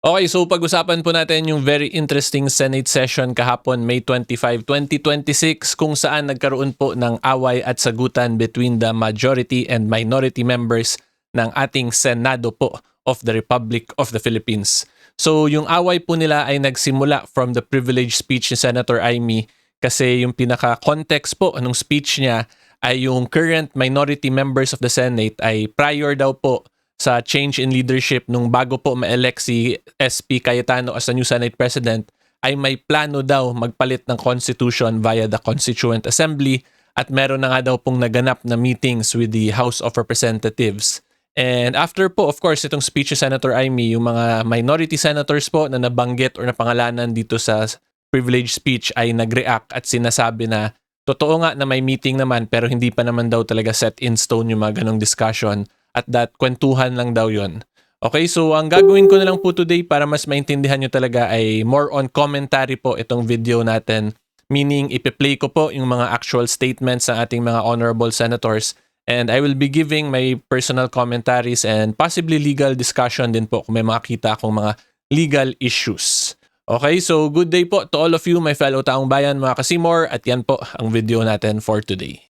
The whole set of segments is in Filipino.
Okay, so pag-usapan po natin yung very interesting Senate session kahapon May 25, 2026 kung saan nagkaroon po ng away at sagutan between the majority and minority members ng ating Senado po of the Republic of the Philippines. So yung away po nila ay nagsimula from the privilege speech ni Senator Amy kasi yung pinaka-context po ng speech niya ay yung current minority members of the Senate ay prior daw po sa change in leadership nung bago po ma-elect si SP Cayetano as the new Senate President ay may plano daw magpalit ng Constitution via the Constituent Assembly at meron na nga daw pong naganap na meetings with the House of Representatives. And after po, of course, itong speech ni Senator Amy, yung mga minority senators po na nabanggit or napangalanan dito sa privilege speech ay nag-react at sinasabi na totoo nga na may meeting naman pero hindi pa naman daw talaga set in stone yung mga ganong discussion. At that, kwentuhan lang daw yun. Okay, so ang gagawin ko na lang po today para mas maintindihan nyo talaga ay more on commentary po itong video natin. Meaning, ipi-play ko po yung mga actual statements ng ating mga honorable senators. And I will be giving my personal commentaries and possibly legal discussion din po kung may makita akong mga legal issues. Okay, so good day po to all of you, my fellow taong bayan, mga kasimor. At yan po ang video natin for today.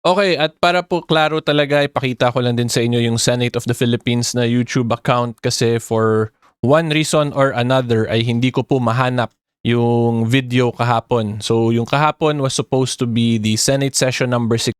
Okay, at para po klaro talaga, ipakita ko lang din sa inyo yung Senate of the Philippines na YouTube account kasi for one reason or another ay hindi ko po mahanap yung video kahapon. So yung kahapon was supposed to be the Senate session number 6,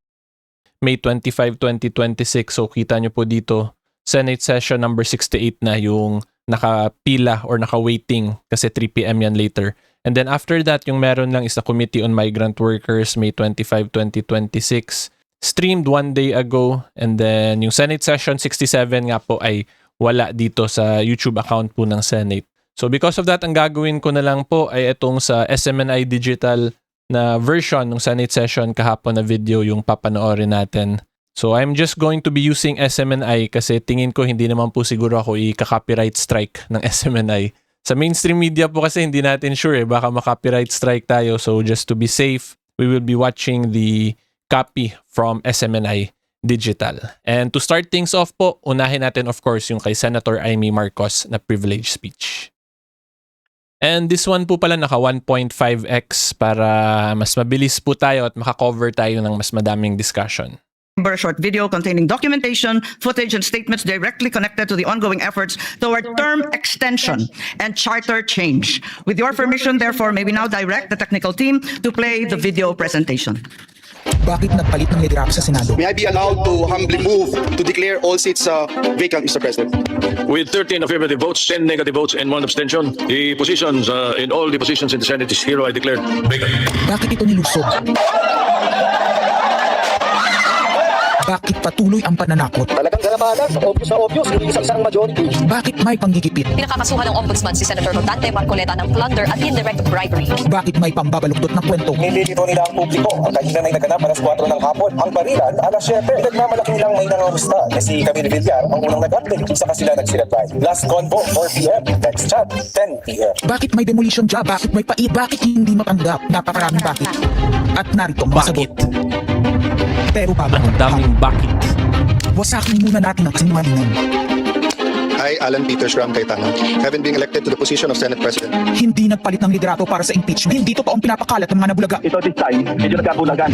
May 25, 2026. So kita nyo po dito, Senate session number 68 na yung nakapila or naka-waiting kasi 3 p.m. yan later. And then after that, yung meron lang is the Committee on Migrant Workers, May 25, 2026. Streamed one day ago. And then yung Senate Session 67 nga po ay wala dito sa YouTube account po ng Senate. So because of that, ang gagawin ko na lang po ay itong sa SMNI Digital na version ng Senate Session kahapon na video yung papanoorin natin. So I'm just going to be using SMNI kasi tingin ko hindi naman po siguro ako i-copyright strike ng SMNI. Sa mainstream media po kasi hindi natin sure baka ma-copyright strike tayo. So just to be safe, we will be watching the copy from SMNI Digital. And to start things off po, unahin natin of course yung kay Senator Amy Marcos na privilege speech. And this one po pala naka 1.5x para mas mabilis po tayo at makakover tayo ng mas madaming discussion. A short video containing documentation, footage, and statements directly connected to the ongoing efforts toward term extension and charter change. With your permission, therefore, may we now direct the technical team to play the video presentation. Bakit nagpalit ng liderato sa Senado? May I be allowed to humbly move to declare all seats vacant, Mr. President? With 13 affirmative votes, 10 negative votes, and 1 abstention, the positions in all the positions in the Senate is hereby declared vacant. Bakit ito nilusog? Bakit patuloy ang pananakot? Talagang garamadan, obvious, hindi isang majority. Bakit may panggigipit? Pinakakasuhan ng Ombudsman si Senator Rodante Marcoleta ng plunder at indirect bribery. Bakit may pambabaluktot na kwento? Nililito nila ang publiko. Ang kanina ay naganap alas 4 ng hapon. Ang barilan, alas 7. Nagmamalaki nilang may nangangusta na si Camille Villar ang unang nag-update. Saka sila nagsilatay. Last convo, 4 p.m. Text chat, 10 p.m. Bakit may demolition job? Bakit may pait? Bakit hindi matanggap? Napakaraming bakit. At narito ang sagot. Pero bago Ang daming bakit. wasakin muna natin ang kasinungalingan. I, Alan Peters Ram Cayetano, having been elected to the position of Senate President. Hindi nagpalit ng liderato para sa impeachment. Hindi totoong pinapakalat ng mga nabulaga. Ito this time, medyo nagkabulagan.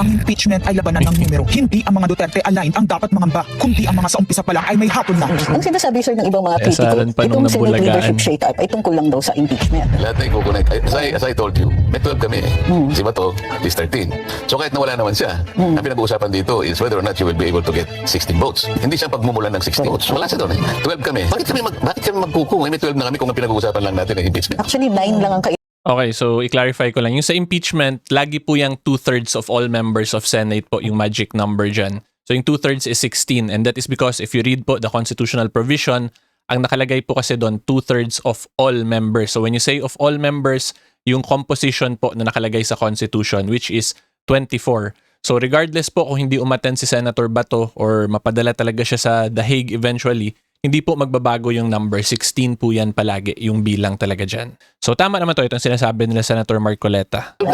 Ang impeachment ay labanan ng numero. Hindi ang mga Duterte aligned ang dapat mangamba, kundi ang mga sa umpisa pa lang ay may hatol na. Ang sinasabi sir ng ibang mga Salan pa kritiko, nung itong Senate nabulagaan. leadership shake-up ay tungkol lang daw sa impeachment. Lahat na i-connect. As I told you, may 12 kami eh. Si Bato is 13. So kahit nawala naman siya, ang pinag-uusapan dito is whether or not you will be able to get 16 votes. Hindi siya pagmumulan ng 16 votes. Wala siya doon eh. 12 kami. Bakit kami magkukung? May 12 na kami kung ang pinag-uusapan lang natin ay impeachment. Actually, 9 lang ang Okay, so i-clarify ko lang. Yung sa impeachment, lagi po yung 2/3 of all members of Senate po yung magic number dyan. So yung 2/3 is 16 and that is because if you read po the constitutional provision, ang nakalagay po kasi doon 2/3 of all members. So when you say of all members, yung composition po na nakalagay sa Constitution which is 24. So regardless po kung hindi umattend si Senator Bato or mapadala talaga siya sa The Hague eventually, hindi po magbabago yung number. 16 po yan palagi, yung bilang talaga dyan. So tama naman to, itong sinasabi nila Senator Marcoleta. So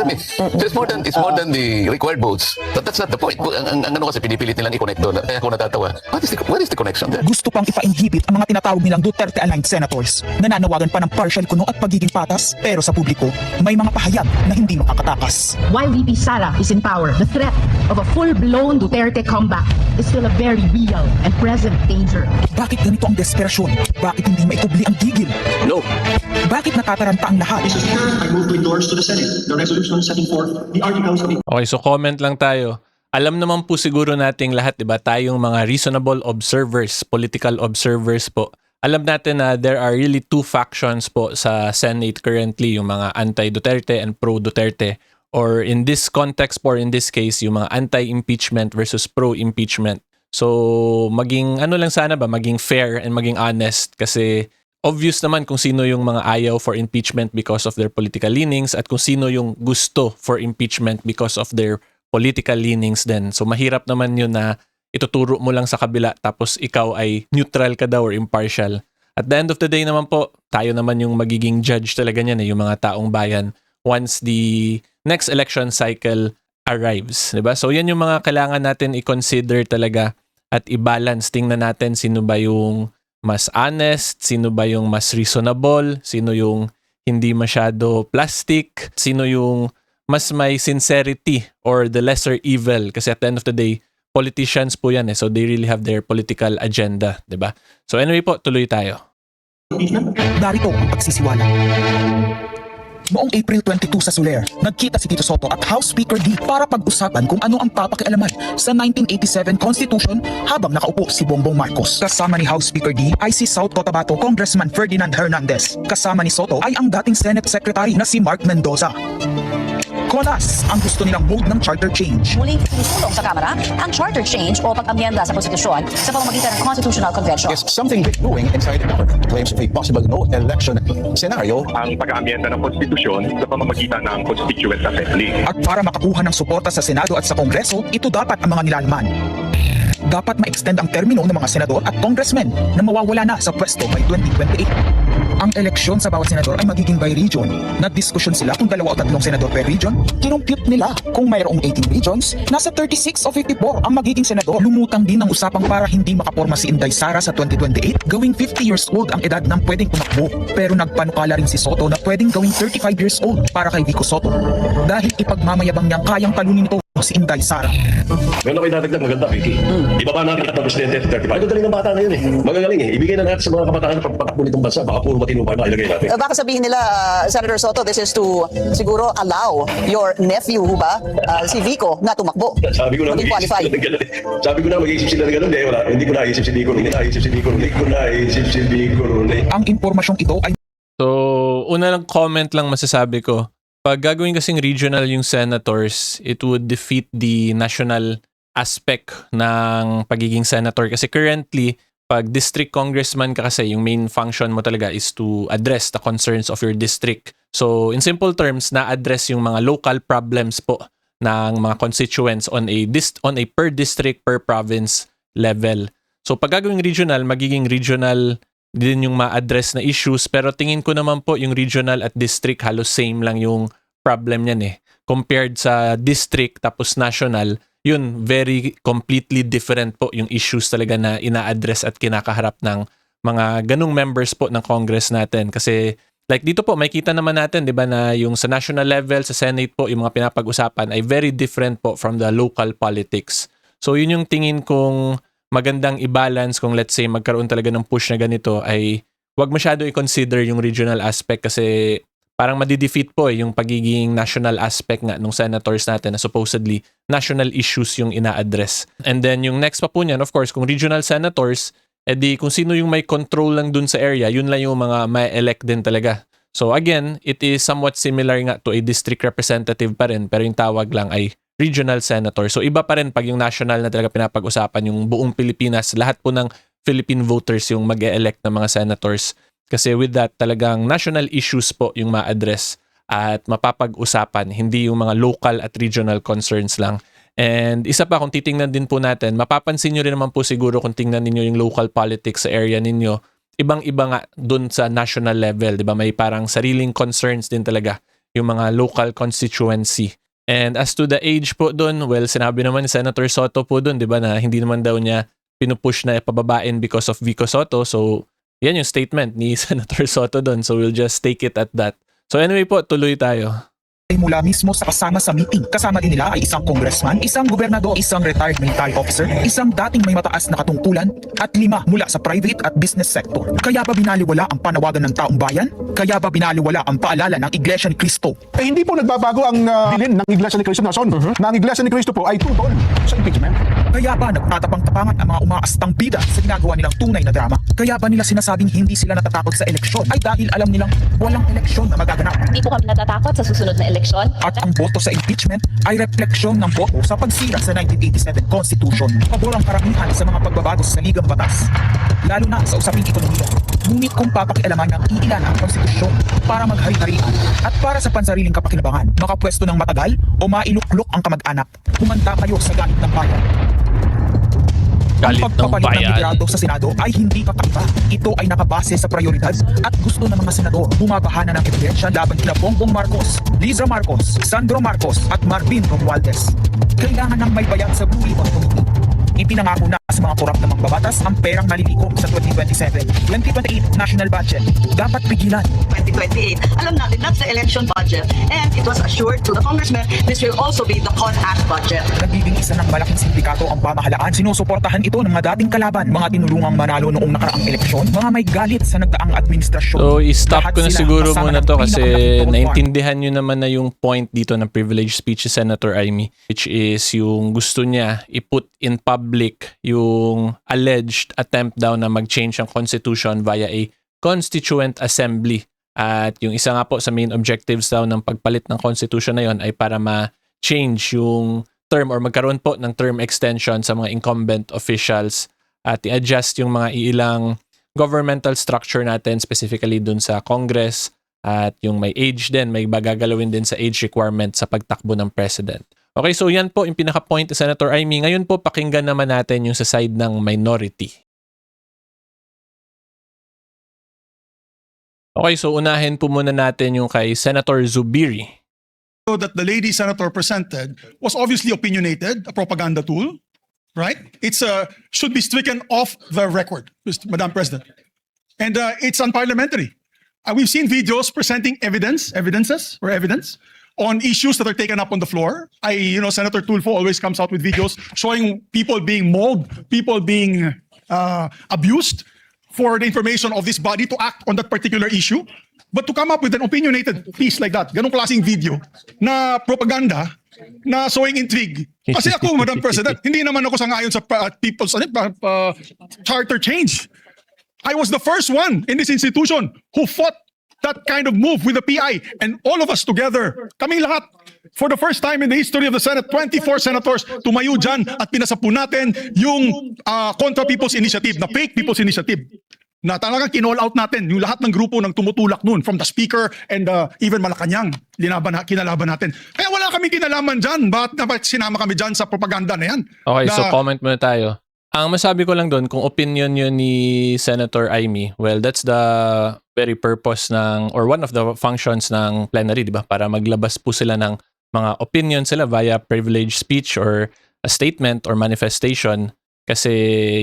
it's more than the required votes. But that's not the point. Ang ano kasi pinipilit nilang i-connect doon. Kaya ako natatawa. What is the connection there? Gusto pang ipa-inhibit ang mga tinatawag nilang Duterte-aligned senators. Nananawagan pa ng partial kuno at pagiging patas, pero sa publiko, may mga pahayag na hindi makakatakas. While VP Sara is in power, the threat of a full-blown Duterte comeback is still a very real and present danger. Bakit ganito ang desperasyon? Bakit hindi maikubli ang gigil? No. Bakit natataranta ang lahat? I move to endorse to the Senate the resolution setting forth the articles of Okay, so comment lang tayo. Alam naman po siguro nating lahat, 'di ba? Tayong mga reasonable observers, political observers po. Alam natin na there are really two factions po sa Senate currently, yung mga anti-Duterte and pro-Duterte. Or in this context or in this case, yung mga anti-impeachment versus pro-impeachment. So, maging ano lang sana ba, maging fair and maging honest kasi obvious naman kung sino yung mga ayaw for impeachment because of their political leanings at kung sino yung gusto for impeachment because of their political leanings din. So, mahirap naman yun na ituturo mo lang sa kabila tapos ikaw ay neutral ka daw or impartial. At the end of the day naman po, tayo naman yung magiging judge talaga niyan, yung mga taong bayan once the next election cycle arrives. Diba? So, yan yung mga kailangan natin i-consider talaga at i-balance. Tingnan natin sino ba yung mas honest, sino ba yung mas reasonable, sino yung hindi masyado plastic, sino yung mas may sincerity or the lesser evil. Kasi at the end of the day, politicians po yan so they really have their political agenda. Diba? So anyway po, tuloy tayo. Darito ang pagsisiwala. Noong April 22 sa Soler, nagkita si Tito Soto at House Speaker D para pag-usapan kung ano ang papakialaman sa 1987 Constitution habang nakaupo si Bongbong Marcos. Kasama ni House Speaker D ay si South Cotabato Congressman Ferdinand Hernandez. Kasama ni Soto ay ang dating Senate Secretary na si Mark Mendoza. Konas ang gusto nilang mode ng charter change. Muling sinusulong sa Kamara ang charter change o pag-amyenda sa konstitusyon sa pamamagitan ng Constitutional Convention. Is something big brewing inside the government. Claims of a possible no election scenario. Ang pag-aamyenda ng konstitusyon sa pamamagitan ng Constituent Assembly. At para makakuha ng suporta sa Senado at sa Kongreso, ito dapat ang mga nilalaman. Dapat ma-extend ang termino ng mga senador at congressmen na mawawala na sa pwesto by 2028. Ang eleksyon sa bawat senador ay magiging by region. Nagdiskusyon sila kung 2 o 3 senador per region. Kinumpute nila kung mayroong 18 regions, nasa 36 o 54 ang magiging senador. Lumutang din ang usapang para hindi makaporma si Inday Sara sa 2028, gawing 50 years old ang edad ng pwedeng tumakbo. Pero nagpanukala rin si Soto na pwedeng gawing 35 years old para kay Vico Soto. Dahil ipagmamayabang niyang kayang talunin ito si Inday Sara. Meron ako idadagdag maganda, Vicky. Ibaba natin at ang presidente at 35. Ito galing ng bata ngayon Magagaling Ibigay na natin sa mga kabataan ng pagpatakbo nitong bansa. Baka puro matinupay na ilagay natin. Baka sabihin nila, Senator Soto, this is to siguro allow your nephew, ba, si Vico, na tumakbo. Sabi ko na Maging qualified. Sabi ko na mag-iisip sila ng ganun. Wala. Hindi ko naisip si Vico. Ang impormasyong ito ay So, una lang comment lang masasabi ko. Pag gagawin kasing regional yung senators, it would defeat the national aspect ng pagiging senator. Kasi currently, pag district congressman ka kasi, yung main function mo talaga is to address the concerns of your district. So, in simple terms, na-address yung mga local problems po ng mga constituents on a per district, per province level. So, pag gagawing regional, magiging regional din yung ma-address na issues, pero tingin ko naman po yung regional at district halos same lang yung problem niyan compared sa district tapos national, yun very completely different po yung issues talaga na ina-address at kinakaharap ng mga ganung members po ng Congress natin. Kasi like dito po makita naman natin 'di ba na yung sa national level sa Senate po yung mga pinapag-usapan ay very different po from the local politics. So yun yung tingin kong magandang i-balance kung let's say magkaroon talaga ng push na ganito ay wag masyado i-consider yung regional aspect kasi parang madidefeat po yung pagiging national aspect nga ng senators natin na supposedly national issues yung ina-address. And then yung next pa po niyan, of course, kung regional senators, edi kung sino yung may control lang dun sa area, yun lang yung mga may elect din talaga. So again, it is somewhat similar nga to a district representative pa rin pero yung tawag lang ay regional senator. So iba pa rin pag yung national na talaga pinapag-usapan yung buong Pilipinas, lahat po ng Philippine voters yung mag-e-elect ng mga senators. Kasi with that, talagang national issues po yung ma-address at mapapag-usapan, hindi yung mga local at regional concerns lang. And isa pa, kung titingnan din po natin, mapapansin nyo rin naman po siguro kung tingnan ninyo yung local politics sa area ninyo, ibang-iba nga dun sa national level, di ba? May parang sariling concerns din talaga yung mga local constituency. And as to the age po dun, well, sinabi naman ni Senator Soto po dun, di ba, na hindi naman daw niya pinupush na pababain because of Vico Soto. So, yan yung statement ni Senator Soto dun. So, we'll just take it at that. So, anyway po, tuloy tayo. Ay mula mismo sa kasama sa meeting. Kasama din nila ay isang congressman, isang gobernador, isang retired military officer, isang dating may mataas na katungkulan, at 5 mula sa private at business sector. Kaya ba binaliwala ang panawagan ng taong bayan? Kaya ba binaliwala ang paalala ng Iglesia ni Cristo? Eh hindi po nagbabago ang bilin ng Iglesia ni Cristo Nason na ang Iglesia ni Cristo po ay tutol sa impeachment. Kaya ba nagtatapang-tapangan ang mga umaastang bida sa ginagawa nilang tunay na drama? Kaya ba nila sinasabing hindi sila natatakot sa eleksyon ay dahil alam nilang walang eleksyon na magaganap? Hindi po kami natatakot sa susunod na eleksyon. At ang boto sa impeachment ay refleksyon ng boto sa pagsira sa 1987 Constitution. Pabor ang karamihan sa mga pagbabago sa saligang batas, lalo na sa usaping ekonomiya. Ngunit kung papakialaman ng iilan ang konstitusyon para maghari-harian at para sa pansariling kapakinabangan, makapwesto ng matagal o mailuklok ang kamag-anak, kumanta kayo sa galit ng bayan. Ang Galit ng pagpapalit ng bayan. liderato sa Senado ay hindi kakaiba. Ito ay nakabase sa prioridad at gusto ng mga senador. Bumabahana ng ebidensya laban kina Bongbong Marcos, Liza Marcos, Sandro Marcos at Marvin Romualdez. Kailangan ng may bayad sa Blue Ribbon Committee. Ipinangako na sa mga korap na magbabatas ang perang malilikom sa 2027, 2028 national budget. Dapat pigilan. 2028. Alam natin, that's the election budget. And it was assured to the congressman, this will also be the CONAS budget. Nagiging isa ng malaking sindikato ang pamahalaan. Sinusuportahan ito ng mga dating kalaban, mga tinulungang manalo noong nakaraang eleksyon, mga may galit sa nagdaang administrasyon. So, i-stop Lahat ko na sila siguro kasama muna ng to kasi pinakamalaking Cold War. naintindihan nyo naman na yung point dito ng privilege speech si Senator Amy, which is yung gusto niya i-put in public yung alleged attempt daw na mag-change ang constitution via a constituent assembly. At yung isa nga po sa main objectives daw ng pagpalit ng constitution na yon ay para ma-change yung term or magkaroon po ng term extension sa mga incumbent officials at i-adjust yung mga ilang governmental structure natin, specifically dun sa Congress, at yung may age din, may bagagalawin din sa age requirement sa pagtakbo ng president. Okay, so yan po yung pinaka-point ni Senator Amy. Ngayon po, pakinggan naman natin yung sa side ng minority. Okay, so unahin po muna natin yung kay Senator Zubiri. That the lady senator presented was obviously opinionated, a propaganda tool, right? It's should be stricken off the record, Madam President. And it's unparliamentary. We've seen videos presenting evidence on issues that are taken up on the floor. Senator Tulfo always comes out with videos showing people being mauled, people being abused for the information of this body to act on that particular issue. But to come up with an opinionated piece like that, ganong klaseng video na propaganda, na sowing intrigue. Kasi ako, Madam President, hindi naman ako sangayon sa people's charter change. I was the first one in this institution who fought that kind of move with the PI, and all of us together, kaming lahat, for the first time in the history of the Senate, 24 senators tumayo dyan at pinasapo natin yung Contra People's Initiative, na fake People's Initiative, na talagang kinall out natin yung lahat ng grupo ng tumutulak nun, from the Speaker and even Malacanang, kinalaban natin. Kaya wala kami kinalaman dyan. Bakit sinama kami dyan sa propaganda na yan? Okay, so comment muna tayo. Ang masabi ko lang doon, kung opinion yun ni Senator Amy, well, that's the very purpose ng, or one of the functions ng plenary, di ba? Para maglabas po sila ng mga opinion sila via privilege speech or a statement or manifestation. Kasi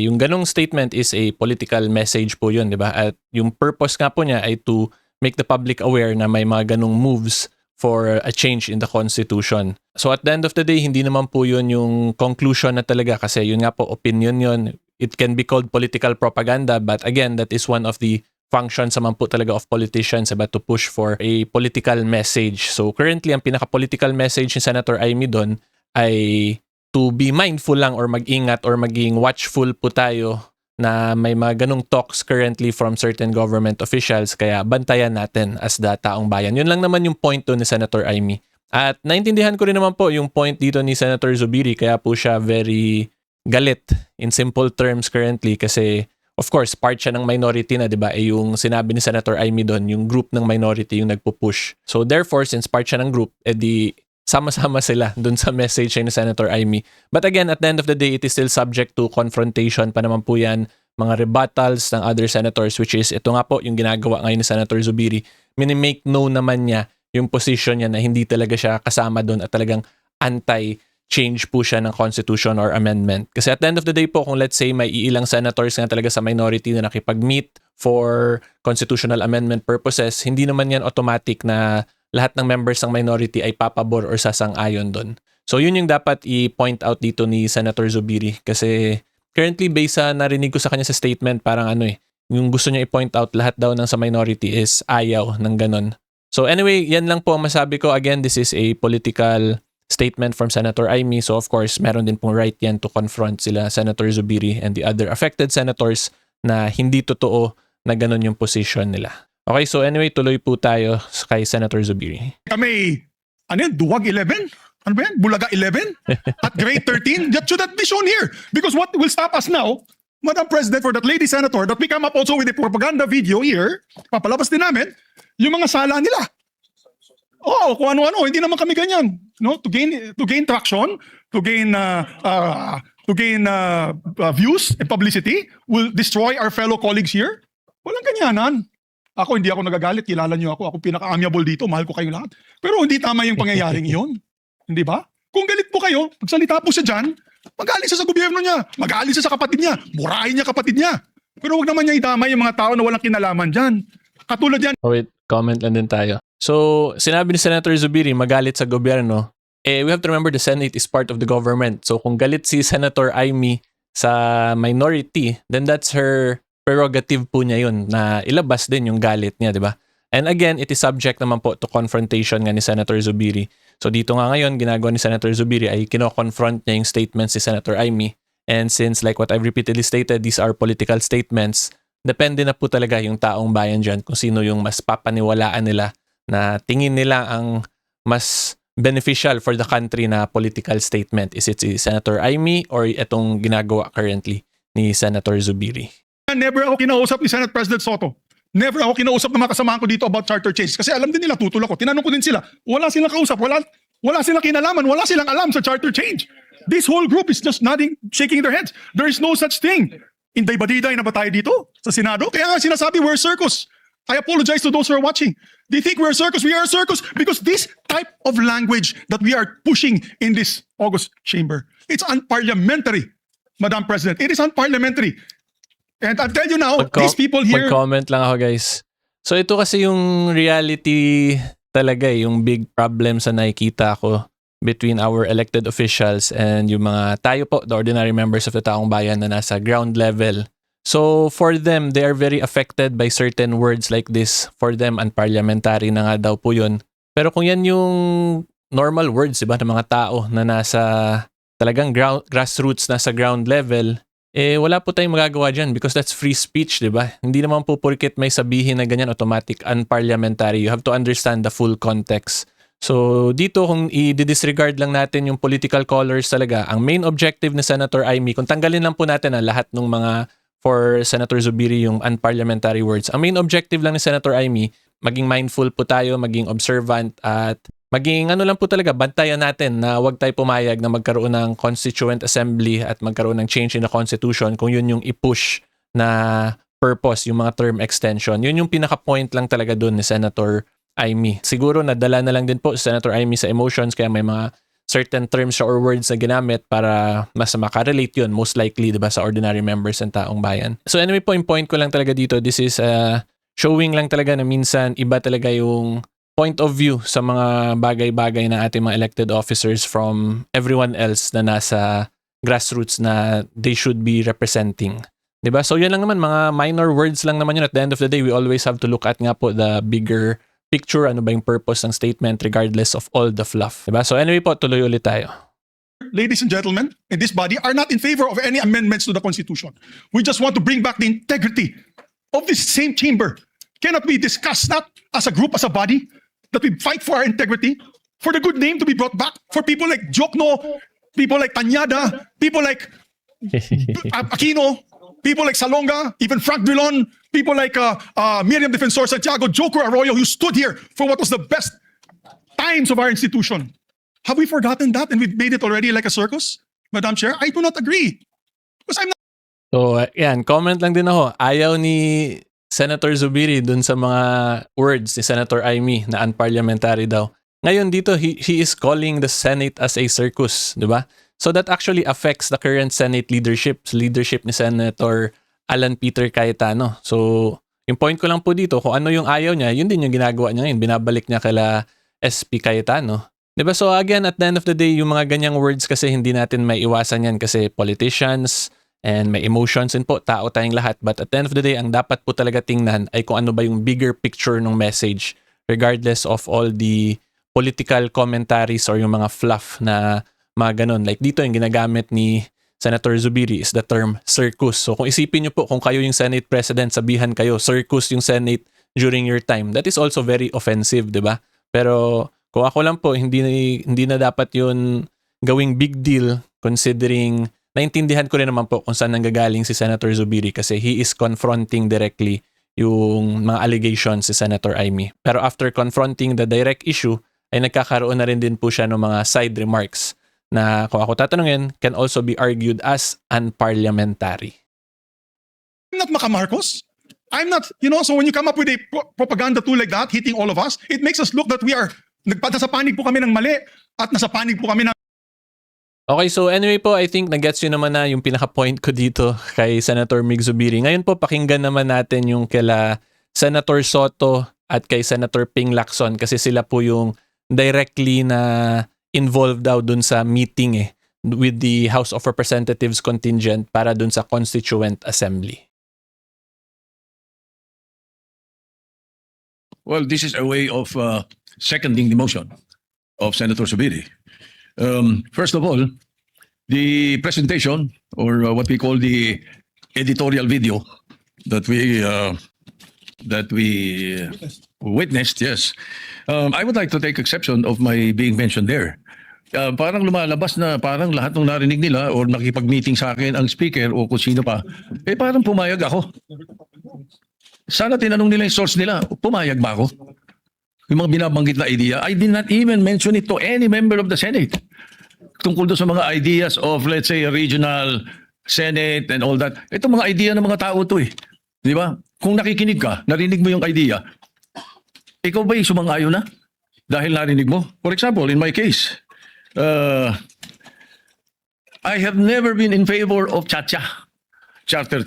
yung ganong statement is a political message po yun, di ba? At yung purpose nga po niya ay to make the public aware na may mga ganong moves for a change in the Constitution. So at the end of the day, hindi naman po yun yung conclusion na talaga kasi yun nga po, opinion yun. It can be called political propaganda, but again, that is one of the functions naman po talaga of politicians about to push for a political message. So currently, ang pinaka-political message ni Senator Amy doon ay to be mindful lang or mag-ingat or maging watchful po tayo na may mga ganong talks currently from certain government officials, kaya bantayan natin as the taong bayan. Yun lang naman yung point doon ni Senator Amy. At naintindihan ko rin naman po yung point dito ni Senator Zubiri, kaya po siya very galit in simple terms currently kasi of course part siya ng minority na, 'di ba? Yung sinabi ni Senator Amy doon, yung group ng minority yung nagpo-push. So therefore, since part siya ng group, edi sama-sama sila dun sa message ni Senator Amy. But again, at the end of the day, it is still subject to confrontation pa naman po yan, mga rebuttals ng other senators, which is ito nga po yung ginagawa ngayon ni Senator Zubiri. Minimake known naman niya yung position niya na hindi talaga siya kasama doon at talagang anti-change po siya ng constitution or amendment. Kasi at the end of the day po, kung let's say may iilang senators nga talaga sa minority na nakipag-meet for constitutional amendment purposes, hindi naman yan automatic na lahat ng members ng minority ay papabor or sasang-ayon doon. So yun yung dapat i-point out dito ni Senator Zubiri kasi currently based sa narinig ko sa kanya sa statement, parang yung gusto niya i-point out lahat daw ng sa minority is ayaw ng ganon. So anyway, yan lang po ang masabi ko. Again, this is a political statement from Senator Amy. So of course, meron din pong right yan to confront sila Senator Zubiri and the other affected senators na hindi totoo na ganon yung position nila. Okay, so anyway, tuloy po tayo kay Senator Zubiri. Kami, Duwag 11? Ano ba yan? Bulaga 11? At grade 13? That should not be shown here. Because what will stop us now, Madam President, for that lady senator, that we come up also with a propaganda video here, papalabas din namin, yung mga sala nila. Oh, kung ano-ano, hindi naman kami ganyan. No? To gain traction, to gain views and publicity, will destroy our fellow colleagues here. Walang ganyanan. Ako, hindi ako nagagalit. Kilala niyo ako. Ako pinaka-amiable dito. Mahal ko kayo lahat. Pero hindi tama yung pangyayaring iyon. Hindi ba? Kung galit po kayo, magsalita po siya dyan, magalit siya sa gobyerno niya, magalit siya sa kapatid niya, murahin niya kapatid niya. Pero wag naman niya idamay yung mga tao na walang kinalaman dyan. Katulad yan. Oh, wait, comment lang din tayo. So, sinabi ni Senator Zubiri, magalit sa gobyerno. We have to remember the Senate is part of the government. So, kung galit si Senator Amy sa minority, then that's her prerogative po niya yun na ilabas din yung galit niya, di ba? And again, it is subject naman po to confrontation nga ni Senator Zubiri. So dito nga ngayon, ginagawa ni Senator Zubiri ay kino-confront niya yung statements ni Senator Amy. And since like what I've repeatedly stated, these are political statements, depende na po talaga yung taong bayan dyan kung sino yung mas papaniwalaan nila na tingin nila ang mas beneficial for the country na political statement. Is it si Senator Amy or itong ginagawa currently ni Senator Zubiri? Never ako kinausap ni Senate President Soto. Never ako kinausap ng mga kasamahan ko dito about charter change. Kasi alam din nila, tutol ako. Tinanong ko din sila. Wala silang kausap. Wala silang kinalaman. Wala silang alam sa charter change. This whole group is just nodding, shaking their heads. There is no such thing. Inday-badiday na ba tayo dito sa Senado? Kaya nga sinasabi, we're a circus. I apologize to those who are watching. They think we're a circus. We are a circus because this type of language that we are pushing in this August chamber, it's unparliamentary, Madam President. It is unparliamentary. And I'll tell you now, these people here... Mag-comment lang ako, guys. So ito kasi yung reality talaga, yung big problem sa nakikita ko between our elected officials and yung mga tayo po, the ordinary members of the taong bayan na nasa ground level. So for them, they are very affected by certain words like this. For them, unparliamentary na nga daw po yun. Pero kung yan yung normal words, diba, ng mga tao na nasa talagang grassroots, nasa ground level, wala po tayong magagawa dyan because that's free speech, di ba? Hindi naman po porket may sabihin na ganyan automatic unparliamentary. You have to understand the full context. So dito kung i-disregard lang natin yung political colors talaga, ang main objective ni Senator Amy, kung tanggalin lang po natin ang lahat ng mga for Senator Zubiri yung unparliamentary words, ang main objective lang ni Senator Amy, maging mindful po tayo, maging observant at maging lang po talaga, bantayan natin na huwag tayo pumayag na magkaroon ng Constituent Assembly at magkaroon ng change in the Constitution kung yun yung i-push na purpose, yung mga term extension. Yun yung pinaka-point lang talaga dun ni Senator Amy. Siguro nadala na lang din po si Senator Amy sa emotions kaya may mga certain terms or words na ginamit para mas makarelate yun, most likely, diba, sa ordinary members ng taong bayan. So anyway po, yung point ko lang talaga dito, this is showing lang talaga na minsan iba talaga yung point of view sa mga bagay-bagay na ating mga elected officers from everyone else na nasa grassroots na they should be representing. Diba? So yun lang naman, mga minor words lang naman yun. At the end of the day, we always have to look at nga po the bigger picture, ano ba yung purpose ng statement regardless of all the fluff. Diba? So anyway po, tuloy ulit tayo. Ladies and gentlemen, in this body are not in favor of any amendments to the Constitution. We just want to bring back the integrity of this same chamber. Cannot we discuss that as a group, as a body, that we fight for our integrity, for the good name to be brought back, for people like Jokno, people like Tanyada, people like Aquino, people like Salonga, even Frank Drilon, people like Miriam Defensor Santiago, Joker Arroyo, who stood here for what was the best times of our institution. Have we forgotten that and we've made it already like a circus? Madam Chair, I do not agree. Because I'm not So, yan, comment lang din ako. Ayaw ni Senator Zubiri dun sa mga words ni Senator Amy na unparliamentary daw. Ngayon dito, he is calling the Senate as a circus, di ba? So that actually affects the current Senate leadership ni Senator Alan Peter Cayetano. So, yung point ko lang po dito, kung ano yung ayaw niya, yun din yung ginagawa niya ngayon. Binabalik niya kala SP Cayetano. Diba? So again, at the end of the day, yung mga ganyang words kasi hindi natin may iwasan yan kasi politicians and may emotions din po, tao tayong lahat. But at the end of the day, ang dapat po talaga tingnan ay kung ano ba yung bigger picture ng message regardless of all the political commentaries or yung mga fluff na mga ganun. Like dito, yung ginagamit ni Senator Zubiri is the term circus. So kung isipin nyo po, kung kayo yung Senate President, sabihan kayo, circus yung Senate during your time. That is also very offensive, di ba? Pero kung ako lang po, hindi na dapat yun gawing big deal considering naintindihan ko rin naman po kung saan nanggagaling si Senator Zubiri kasi he is confronting directly yung mga allegations si Senator Amy. Pero after confronting the direct issue, ay nagkakaroon na rin din po siya ng mga side remarks na kung ako tatanungin, can also be argued as unparliamentary. I'm not Macamarcos. I'm not, so when you come up with a propaganda tool like that, hitting all of us, it makes us look that we are, nasa panig po kami ng mali at nasa panig po kami ng Okay, so anyway po, I think nagets yun naman na yung pinaka-point ko dito kay Senator Mig Zubiri. Ngayon po, pakinggan naman natin yung kila Senator Soto at kay Senator Ping Lacson kasi sila po yung directly na involved daw dun sa meeting with the House of Representatives contingent para dun sa Constituent Assembly. Well, this is a way of seconding the motion of Senator Zubiri. First of all, the presentation or what we call the editorial video that we witnessed, yes. I would like to take exception of my being mentioned there. Parang lumalabas na parang lahat ng narinig nila or nakipag-meeting sa akin ang speaker o kung sino pa, parang pumayag ako. Sana tinanong nila yung source nila, pumayag ba ako? Yung mga binabanggit na idea, I did not even mention it to any member of the Senate. Tungkol doon sa mga ideas of, let's say, a regional Senate and all that. Ito mga idea ng mga tao to Di ba? Kung nakikinig ka, narinig mo yung idea, ikaw ba yung sumang-ayon na? Dahil narinig mo? For example, in my case, I have never been in favor of charter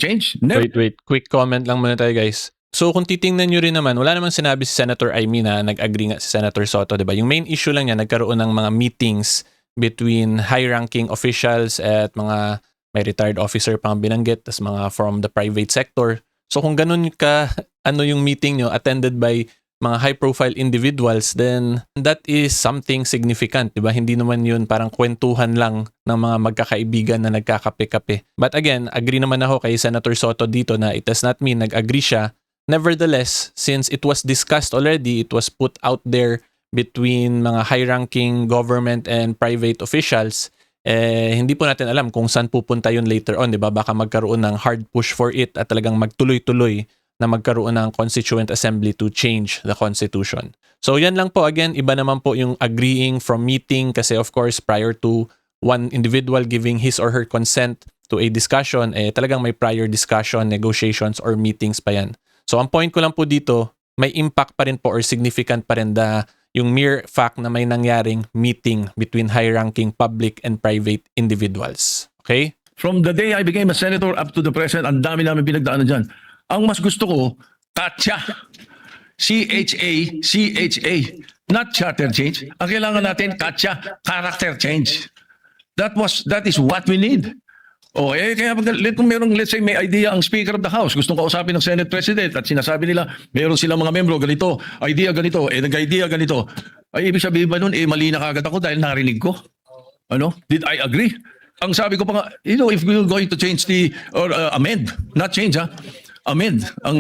change. Never. Wait. Quick comment lang muna tayo, guys. So kung titingnan nyo rin naman, wala namang sinabi si Senator Amy na nag-agree nga si Senator Soto, diba? Yung main issue lang niya, nagkaroon ng mga meetings between high-ranking officials at mga may retired officer pang binanggit, tas mga from the private sector. So kung ganun ka, yung meeting nyo, attended by mga high-profile individuals, then that is something significant, diba? Hindi naman yun parang kwentuhan lang ng mga magkakaibigan na nagkakape-kape. But again, agree naman ako kay Senator Soto dito na it does not mean nag-agree siya. Nevertheless, since it was discussed already, it was put out there between mga high-ranking government and private officials, hindi po natin alam kung saan pupunta yun later on, di ba? Baka magkaroon ng hard push for it at talagang magtuloy-tuloy na magkaroon ng Constituent Assembly to change the Constitution. So yan lang po, again, iba naman po yung agreeing from meeting kasi of course prior to one individual giving his or her consent to a discussion, talagang may prior discussion, negotiations, or meetings pa yan. So ang point ko lang po dito, may impact pa rin po or significant pa rin yung mere fact na may nangyaring meeting between high-ranking public and private individuals. Okay? From the day I became a senator up to the present, ang dami namin pinagdaanan dyan. Ang mas gusto ko, CHA. C-H-A. Not charter change. Ang kailangan natin, CHA, character change. That is what we need. Kaya kung let's say may idea ang Speaker of the House, gustong kausapin ng Senate President at sinasabi nila, meron silang mga membro, ganito, idea ganito, nag-idea ganito. Ay, ibig sabihin ba nun, mali na kagad ako dahil narinig ko? Did I agree? Ang sabi ko pa nga, if we're going to change amend, not change amend, ang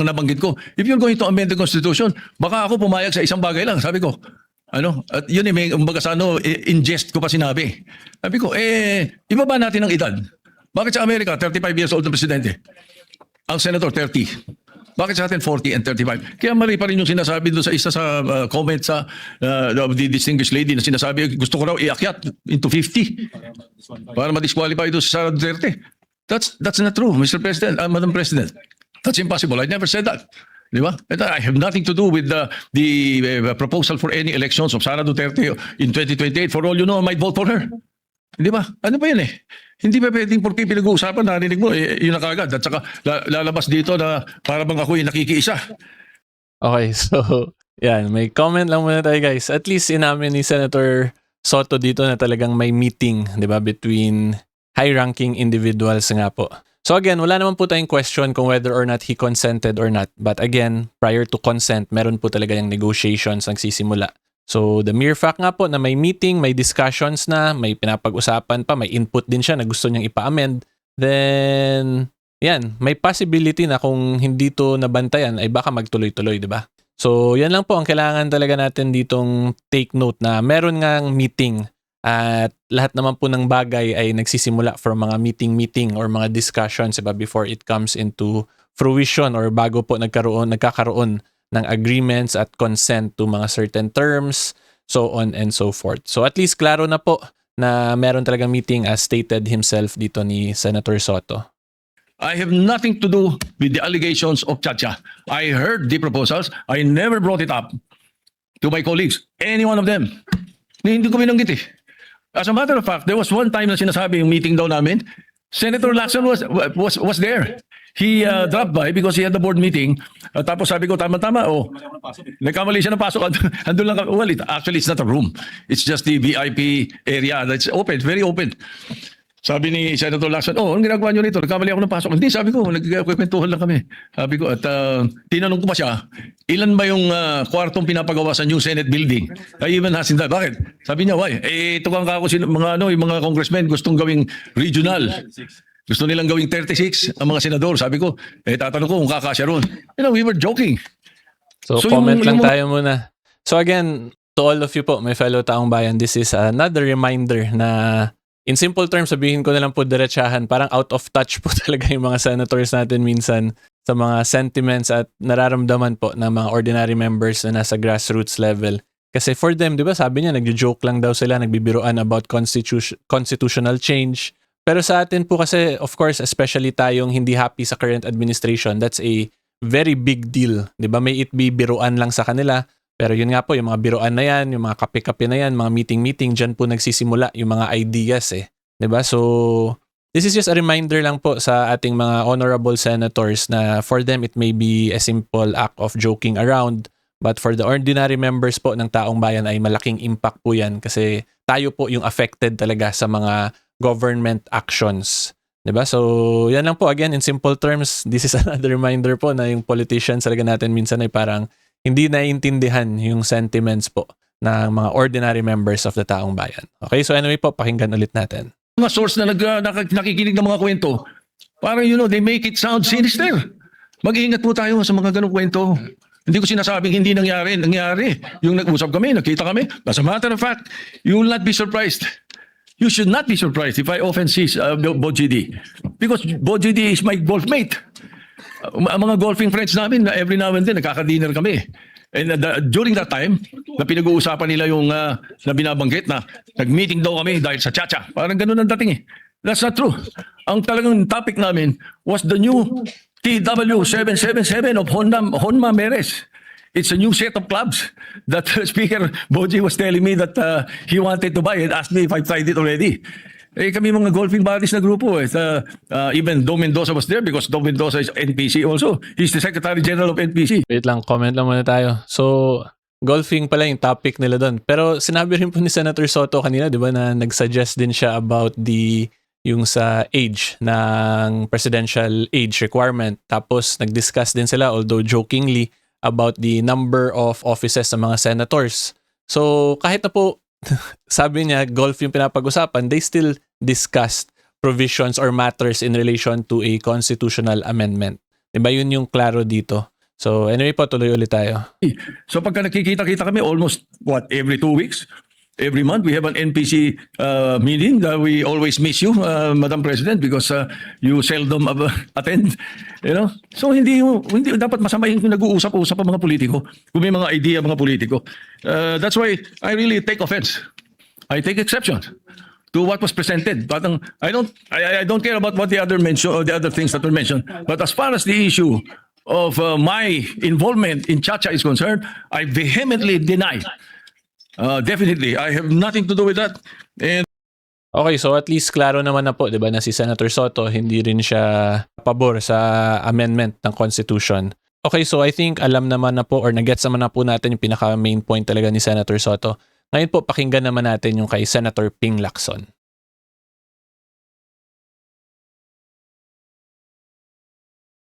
nabanggit ko. If you're going to amend the Constitution, baka ako pumayag sa isang bagay lang, sabi ko. At yun may kumbaga sa ingest ko pa sinabi. Sabi ko, ibaba natin ang edad. Bakit sa Amerika, 35 years old na presidente? Ang senator, 30. Bakit sa atin 40 and 35? Kaya mali pa rin yung sinasabi doon sa isa sa comment sa the distinguished lady na sinasabi, gusto ko raw iakyat into 50 para ma-disqualify ito si Sara Duterte. That's not true, Mr. President, Madam President. That's impossible. I never said that. Di ba? I have nothing to do with the proposal for any elections of Sara Duterte in 2028. For all you know, I might vote for her. Di ba? Ano ba yan eh? Hindi ba pwedeng porque pinag-uusapan, narinig mo, yun na kagad. At saka lalabas dito na para bang ako yung nakikiisa. Okay, so yan, may comment lang muna tayo guys. At least inamin ni Senator Soto dito na talagang may meeting, 'di ba, between high-ranking individuals nga po. So again, wala naman po tayong question kung whether or not he consented or not. But again, prior to consent, meron po talaga yung negotiations nagsisimula. So the mere fact nga po na may meeting, may discussions na, may pinapag-usapan pa, may input din siya na gusto niyang ipa-amend, then yan, may possibility na kung hindi to nabantayan ay baka magtuloy-tuloy, di ba? So yan lang po ang kailangan talaga natin ditong take note na meron ngang meeting at lahat naman po ng bagay ay nagsisimula from mga meeting or mga discussions, diba, before it comes into fruition or bago po nagkakaroon ng agreements at consent to mga certain terms, so on and so forth. So at least klaro na po na meron talagang meeting as stated himself dito ni Senator Soto. I have nothing to do with the allegations of Chacha. I heard the proposals. I never brought it up to my colleagues, any one of them. Hindi ko binanggit eh. As a matter of fact, there was one time na sinasabi yung meeting daw namin, Senator Lacson was there. He dropped by because he had the board meeting. Tapos sabi ko, tama-tama, nagkamali siya ng pasok. Andun lang, well, actually, it's not a room. It's just the VIP area. That's open, very open. Sabi ni Senator Lacson, anong ginagawa nyo rito? Nagkamali ako ng pasok. Hindi, sabi ko, nagkwentuhan lang kami. Sabi ko, at tinanong ko pa siya, ilan ba yung kwartong pinapagawa sa new Senate building? I even asked him that. Bakit? Sabi niya, why? Ito kang kako, yung mga congressmen gustong gawing regional. Gusto nilang gawing 36 ang mga senador. Sabi ko, tatanong ko kung kakasya ron. We were joking. So comment lang tayo muna. So again, to all of you po, my fellow taong bayan, this is another reminder na in simple terms, sabihin ko na lang po diretsahan, parang out of touch po talaga yung mga senators natin minsan sa mga sentiments at nararamdaman po ng mga ordinary members na nasa grassroots level. Kasi for them, di ba, sabi niya, nagjo-joke lang daw sila, nagbibiroan about constitutional change. Pero sa atin po kasi, of course, especially tayong hindi happy sa current administration, that's a very big deal. Di ba? May it be biruan lang sa kanila. Pero yun nga po, yung mga biroan na yan, yung mga kape-kape na yan, mga meeting-meeting, dyan po nagsisimula yung mga ideas eh. 'Di ba? So, this is just a reminder lang po sa ating mga honorable senators na for them, it may be a simple act of joking around. But for the ordinary members po ng taong bayan ay malaking impact po yan kasi tayo po yung affected talaga sa mga government actions. 'Di ba? So, yan lang po. Again, in simple terms, this is another reminder po na yung politicians talaga natin minsan ay parang hindi naiintindihan yung sentiments po ng mga ordinary members of the taong bayan. Okay, so anyway po, pakinggan ulit natin. Mga source na nakikinig ng mga kwento, parang they make it sound sinister. Mag-iingat po tayo sa mga ganong kwento. Hindi ko sinasabing hindi nangyari. Yung nag-usap kami, nakita kami. As a matter of fact, you will not be surprised. You should not be surprised if I often see Bojidi. Because Bojidi is my golf mate. Mga golfing friends namin, every now and then, nakaka-dinner kami. And during that time, na pinag-uusapan nila yung na binabanggit na nag-meeting daw kami dahil sa Chacha. Parang ganun ang dating eh. That's not true. Ang talagang topic namin was the new TW777 of Honma Meres. It's a new set of clubs that Speaker Boji was telling me that he wanted to buy and asked me if I tried it already. Kami mga golfing buddies na grupo. Even Dom Mendoza was there because Dom Mendoza is NPC also. He's the Secretary General of NPC. Wait lang, comment lang muna tayo. So, golfing pala yung topic nila doon. Pero sinabi rin po ni Senator Soto kanina, di ba, na nag-suggest din siya about yung sa age ng presidential age requirement. Tapos nag-discuss din sila, although jokingly, about the number of offices ng mga senators. So, kahit na po sabi niya, golf yung pinapag-usapan, they still discussed provisions or matters in relation to a constitutional amendment. Diba yun yung klaro dito? So anyway po, tuloy ulit tayo. So pagka nakikita-kita kami almost, every 2 weeks, Every month we have an NPC meeting. We always miss you, Madam President, because you seldom attend. You know? So hindi dapat masama yung nag-uusap-usap ang mga politiko. Kung may mga idea mga politiko. That's why I really take offense. I take exception to what was presented. But I don't care about what the other things that were mentioned. But as far as the issue of my involvement in Chacha is concerned, I vehemently deny. Definitely, I have nothing to do with that. And Okay, so at least klaro naman na po, 'di ba, na si Senator Soto hindi rin siya pabor sa amendment ng Constitution. Okay, so I think alam naman na po or nagets naman na po natin yung pinaka main point talaga ni Senator Soto. Ngayon po pakinggan naman natin yung kay Senator Ping Lacson.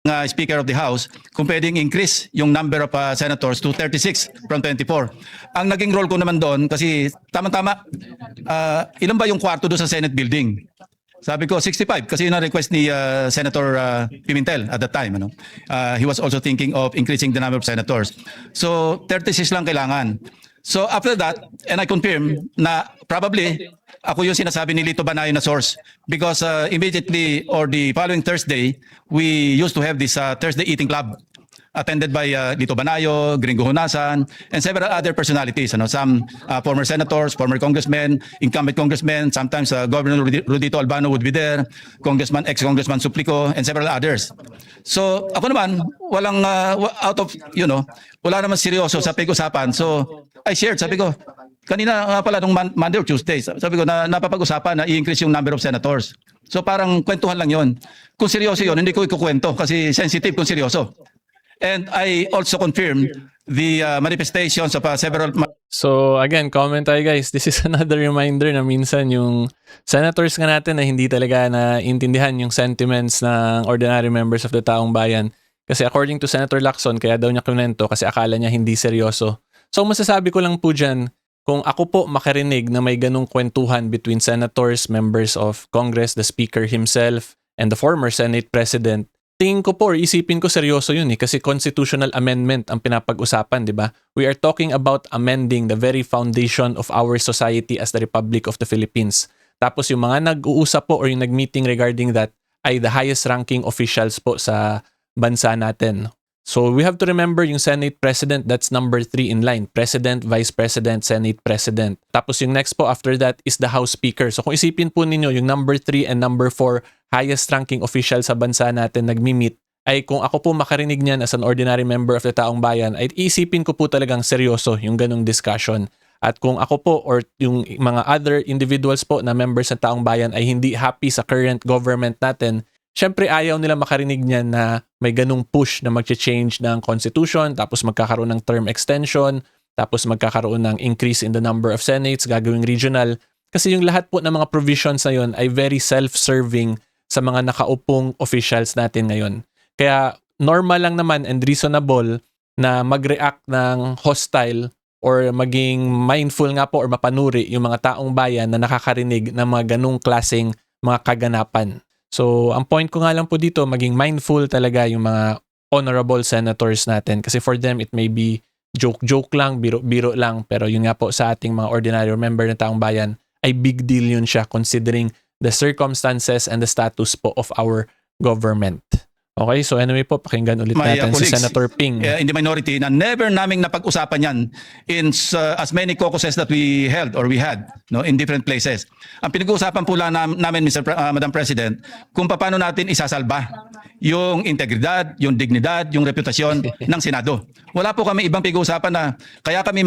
Speaker of the House, kung pwedeng increase yung number of senators to 36 from 24. Ang naging role ko naman doon, kasi tama-tama, ilan ba yung kwarto doon sa Senate building? Sabi ko 65 kasi yun ang request ni Senator Pimentel at that time. He was also thinking of increasing the number of senators. So 36 lang kailangan. So after that, and I confirm na probably ako yung sinasabi ni Lito Banayo na source because immediately or the following Thursday, we used to have this Thursday eating club attended by Lito Banayo, Gringo Hunasan, and several other personalities. Some former senators, former congressmen, incumbent congressmen, sometimes Governor Rudito Albano would be there, ex-Congressman Suplico, and several others. So ako naman, walang out of, wala naman seryoso sa pag-usapan. So I shared, sabi ko, kanina nga pala nung Monday or Tuesday, sabi ko na napapag-usapan na i-increase yung number of senators. So parang kwentuhan lang yon. Kung seryoso yon, hindi ko ikukwento kasi sensitive kung seryoso. And I also confirm the manifestations of several... So again, comment tayo guys. This is another reminder na minsan yung senators nga natin na hindi talaga naintindihan yung sentiments ng ordinary members of the taong bayan. Kasi according to Senator Lacson, kaya daw niya kunento kasi akala niya hindi seryoso. So masasabi ko lang po dyan, kung ako po makarinig na may ganong kwentuhan between senators, members of Congress, the Speaker himself, and the former Senate President, tingin ko po or isipin ko seryoso yun kasi constitutional amendment ang pinapag-usapan, di ba? We are talking about amending the very foundation of our society as the Republic of the Philippines. Tapos yung mga nag-uusap po or yung nag-meeting regarding that ay the highest ranking officials po sa bansa natin. So we have to remember yung Senate President, that's number 3 in line. President, Vice President, Senate President. Tapos yung next po after that is the House Speaker. So kung isipin po ninyo yung number 3 and number 4 highest ranking official sa bansa natin nagmi-meet, ay kung ako po makarinig niyan as an ordinary member of the taong bayan, ay isipin ko po talagang seryoso yung ganong discussion. At kung ako po or yung mga other individuals po na members ng taong bayan ay hindi happy sa current government natin, syempre ayaw nila makarinig niyan na may ganung push na mag-change ng constitution, tapos magkakaroon ng term extension, tapos magkakaroon ng increase in the number of senates, gagawing regional. Kasi yung lahat po ng mga provisions na yun ay very self-serving sa mga nakaupong officials natin ngayon. Kaya normal lang naman and reasonable na mag-react ng hostile or maging mindful nga po or mapanuri yung mga taong bayan na nakakarinig ng mga ganung klaseng mga kaganapan. So, ang point ko nga lang po dito, maging mindful talaga yung mga honorable senators natin. Kasi for them, it may be joke-joke lang, biro-biro lang. Pero yun nga po sa ating mga ordinary member ng taong bayan, ay big deal yun siya considering the circumstances and the status po of our government. Okay, so anyway po, pakinggan ulit natin si Senator Ping. In the minority na never naming napag-usapan yan in as many caucuses that we held or we had in different places. Ang pinag-uusapan po lang namin, Madam President, kung paano natin isasalba yung integridad, yung dignidad, yung reputasyon ng Senado. Wala po kami ibang pinag-uusapan na kaya kami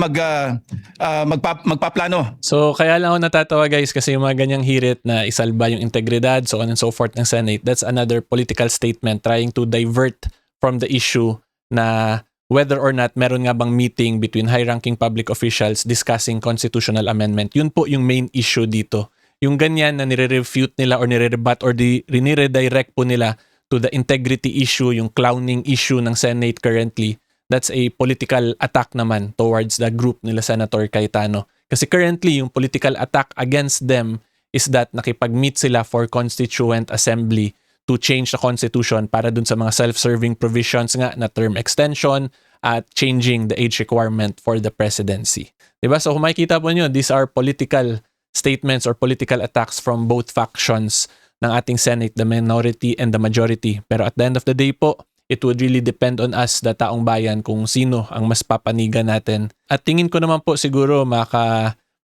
magpaplano. So kaya lang ako natatawa guys kasi yung mga ganyang hirit na isalba yung integridad, so on and so forth ng Senate, that's another political statement trying to divert from the issue na whether or not meron nga bang meeting between high-ranking public officials discussing constitutional amendment. Yun po yung main issue dito. Yung ganyan na nire-refute nila or nire-rebut or nire-redirect po nila to the integrity issue, yung clowning issue ng Senate currently, that's a political attack naman towards the group nila Senator Cayetano. Kasi currently, yung political attack against them is that nakipag-meet sila for Constituent Assembly to change the Constitution para dun sa mga self-serving provisions nga na term extension at changing the age requirement for the presidency. Diba? So kung makikita po nyo, these are political statements or political attacks from both factions ng ating Senate, the minority and the majority. Pero at the end of the day po, it would really depend on us, the taong bayan, kung sino ang mas papanigan natin. At tingin ko naman po siguro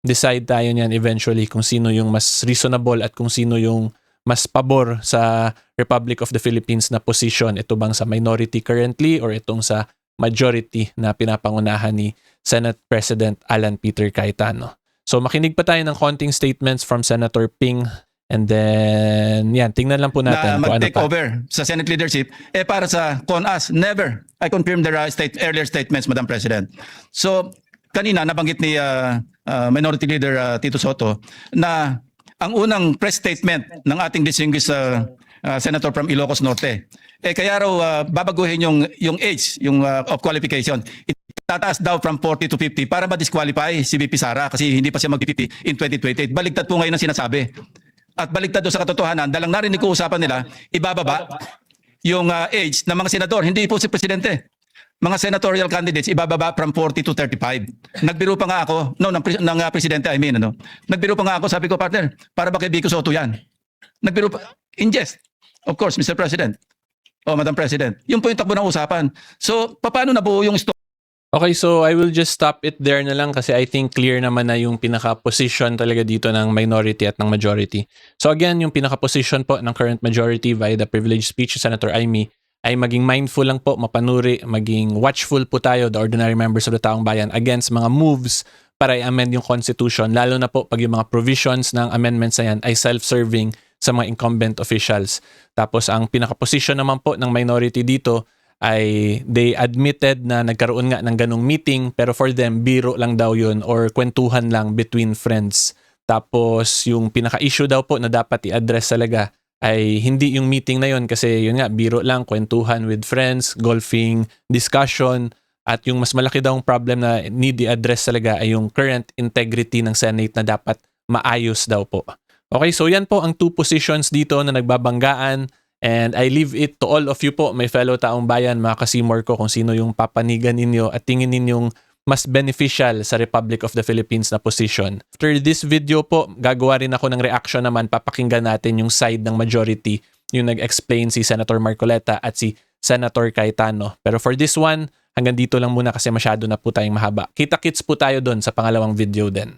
decide tayo niyan eventually kung sino yung mas reasonable at kung sino yung mas pabor sa Republic of the Philippines na position. Ito bang sa minority currently or itong sa majority na pinapangunahan ni Senate President Alan Peter Cayetano. So makinig pa tayo ng konting statements from Senator Ping and then yan, tingnan lang po natin na kung ano mag-take pa. over sa Senate leadership, para sa CONAS, never. I confirm their earlier statements, Madam President. So, kanina nabanggit ni Minority Leader Tito Soto na ang unang press statement ng ating distinguished Senator from Ilocos Norte, kaya raw babaguhin yung age of qualification. Itataas daw from 40 to 50 para ma-disqualify si VP Sara kasi hindi pa siya mag-50 in 2028. Baligtad po ngayon ang sinasabi. At baligtad doon sa katotohanan, dalang narinig ko usapan nila, ibababa yung age ng mga senador. Hindi po si Presidente. Mga senatorial candidates, ibababa from 40 to 35. Nagbiro pa nga ako, ng Presidente, nagbiro pa nga ako, sabi ko, partner, para ba kay Vico Soto yan? Nagbiro pa, in jest. Of course, Mr. President. Madam President. Yung po yung takbo ng usapan. So, paano nabuo yung story? Okay, so I will just stop it there na lang kasi I think clear naman na yung pinaka-position talaga dito ng minority at ng majority. So again, yung pinaka-position po ng current majority via the privileged speech of Senator Amy ay maging mindful lang po, mapanuri, maging watchful po tayo, the ordinary members of the taong bayan, against mga moves para i-amend yung Constitution, lalo na po pag yung mga provisions ng amendments na yan ay self-serving sa mga incumbent officials. Tapos ang pinaka-position naman po ng minority dito ay they admitted na nagkaroon nga ng ganong meeting pero for them, biro lang daw yun or kwentuhan lang between friends. Tapos yung pinaka-issue daw po na dapat i-address talaga ay hindi yung meeting na yun kasi yun nga, biro lang, kwentuhan with friends, golfing, discussion. At yung mas malaki daw ang problem na need i-address talaga ay yung current integrity ng Senate na dapat maayos daw po. Okay, so yan po ang two positions dito na nagbabanggaan. And I leave it to all of you po, my fellow taong bayan, mga kasimor ko, kung sino yung papanigan ninyo at tingin ninyong mas beneficial sa Republic of the Philippines na position. After this video po, gagawa rin ako ng reaction naman, papakinggan natin yung side ng majority, yung nag-explain si Senator Marcoleta at si Senator Cayetano. Pero for this one, hanggang dito lang muna kasi masyado na po tayong mahaba. Kita-kits po tayo doon sa pangalawang video din.